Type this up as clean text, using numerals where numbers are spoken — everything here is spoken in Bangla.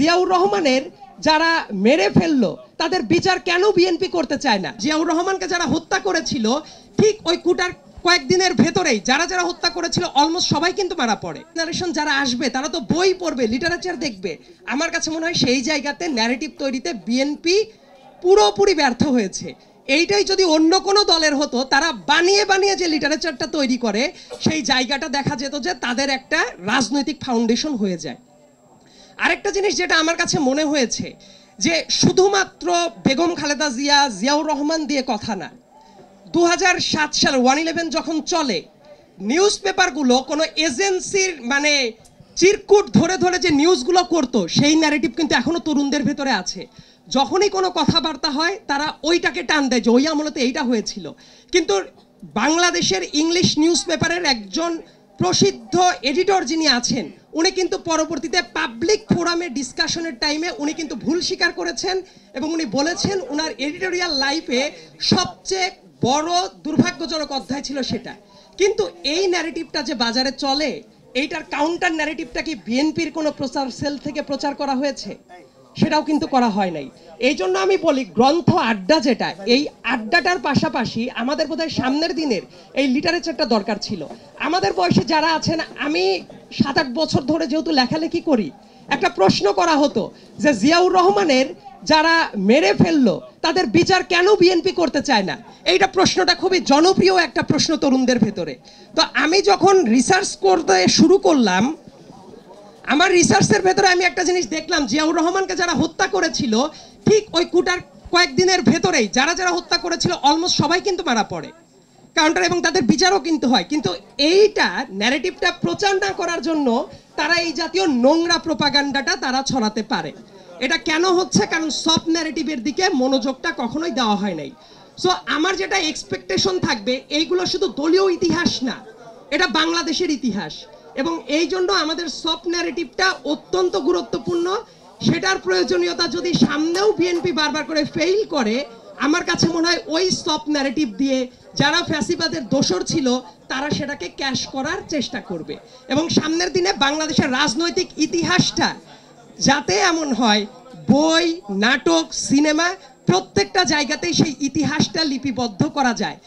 জিয়াউর রহমানের যারা মেরে ফেললো তাদের বিচার কেন বিএনপি করতে চায় না? জিয়াউর রহমানকে যারা হত্যা করেছিল ঠিক ওই কুটার কয়েকদিনের ভেতরেই যারা যারা হত্যা করেছিল অলমোস্ট সবাই কিন্তু মারা পড়ে। জেনারেশন যারা আসবে তারা তো বই পড়বে, লিটারেচার দেখবে। আমার কাছে মনে হয় সেই জায়গাতে ন্যারেটিভ তৈরিতে বিএনপি পুরোপুরি ব্যর্থ হয়েছে। এইটাই যদি অন্য কোনো দলের হতো, তারা বানিয়ে বানিয়ে যে লিটারেচারটা তৈরি করে সেই জায়গাটা দেখা যেত যে তাদের একটা রাজনৈতিক ফাউন্ডেশন হয়ে যায়। আরেকটা জিনিস যেটা আমার কাছে মনে হয়েছে যে শুধুমাত্র বেগম খালেদা জিয়া, জিয়াউর রহমান দিয়ে কথা না, 2007 সালে 111 যখন চলে, নিউজ পেপারগুলো কোনো এজেন্সির মানে চিরকুট ধরে ধরে যে নিউজগুলো করতো সেই ন্যারেটিভ কিন্তু এখনো তরুণদের ভেতরে আছে। যখনই কোনো কথাবার্তা হয় তারা ওইটাকে টান দেয় যে ওই আমলেতে এইটা হয়েছিল। কিন্তু বাংলাদেশের ইংলিশ নিউজ পেপারের একজন প্রসিদ্ধ এডিটর যিনি আছেন, উনি কিন্তু পরবর্তীতে পাবলিক ফোরামে ডিসকাশনের টাইমে উনি কিন্তু ভুল স্বীকার করেছেন এবং উনি বলেছেন ওনার এডিটোরিয়াল লাইফে সবচেয়ে বড় দুর্ভাগ্যজনক অধ্যায় ছিল সেটা। কিন্তু এই ন্যারেটিভটা যে বাজারে চলে, এইটার কাউন্টার ন্যারেটিভটা কি বিএনপির কোনো প্রচার সেল থেকে প্রচার করা হয়েছে? সেটাও কিন্তু করা হয় নাই। এই জন্য আমি বলি গ্রন্থ আড্ডা যেটা, এই আড্ডাটার পাশাপাশি আমাদের বোধহয় সামনের দিনের এই লিটারেচারটা দরকার ছিল। আমাদের বয়সে যারা আছেন, আমি 7-8 বছর ধরে যেহেতু লেখালেখি করি, একটা প্রশ্ন করা হতো যে জিয়াউর রহমানের যারা মেরে ফেললো তাদের বিচার কেন বিএনপি করতে চায় না? এইটা প্রশ্নটা খুবই জনপ্রিয় একটা প্রশ্ন তরুণদের ভেতরে। তো আমি যখন রিসার্চ করতে শুরু করলাম, আমার রিসার্চের ভেতরে আমি একটা জিনিস দেখলাম, জিয়াউর রহমানকে যারা হত্যা করেছিল ঠিক ওই কুটার কয়েকদিনের ভেতরেই যারা যারা হত্যা করেছিল অলমোস্ট সবাই কিন্তু মারা পড়ে কাউন্টার, এবং তাদের বিচারও কিন্তু হয়। কিন্তু এইটা ন্যারেটিভটা প্রচার না করার জন্য তারা এই জাতীয় নোংরা প্রোপাগান্ডাটা তারা ছড়াতে পারে। এটা কেন হচ্ছে? কারণ সফট ন্যারেটিভের দিকে মনোযোগটা কখনোই দেওয়া হয় নাই। সো আমার যেটা এক্সপেকটেশন থাকবে, এইগুলো শুধু দলীয় ইতিহাস না, এটা বাংলাদেশের ইতিহাস, এবং এই জন্য আমাদের সফট ন্যারেটিভটা অত্যন্ত গুরুত্বপূর্ণ। সেটার প্রয়োজনীয়তা যদি সামনেও বিএনপি বারবার করে ফেইল করে, আমার কাছে মনে হয় ওই সফট ন্যারেটিভ দিয়ে যারা ফ্যাসিবাদের দোসর ছিল তারা সেটাকে ক্যাশ করার চেষ্টা করবে। এবং সামনের দিনে বাংলাদেশের রাজনৈতিক ইতিহাসটা যাতে এমন হয়, বই, নাটক, সিনেমা প্রত্যেকটা জায়গাতেই সেই ইতিহাসটা লিপিবদ্ধ করা যায়।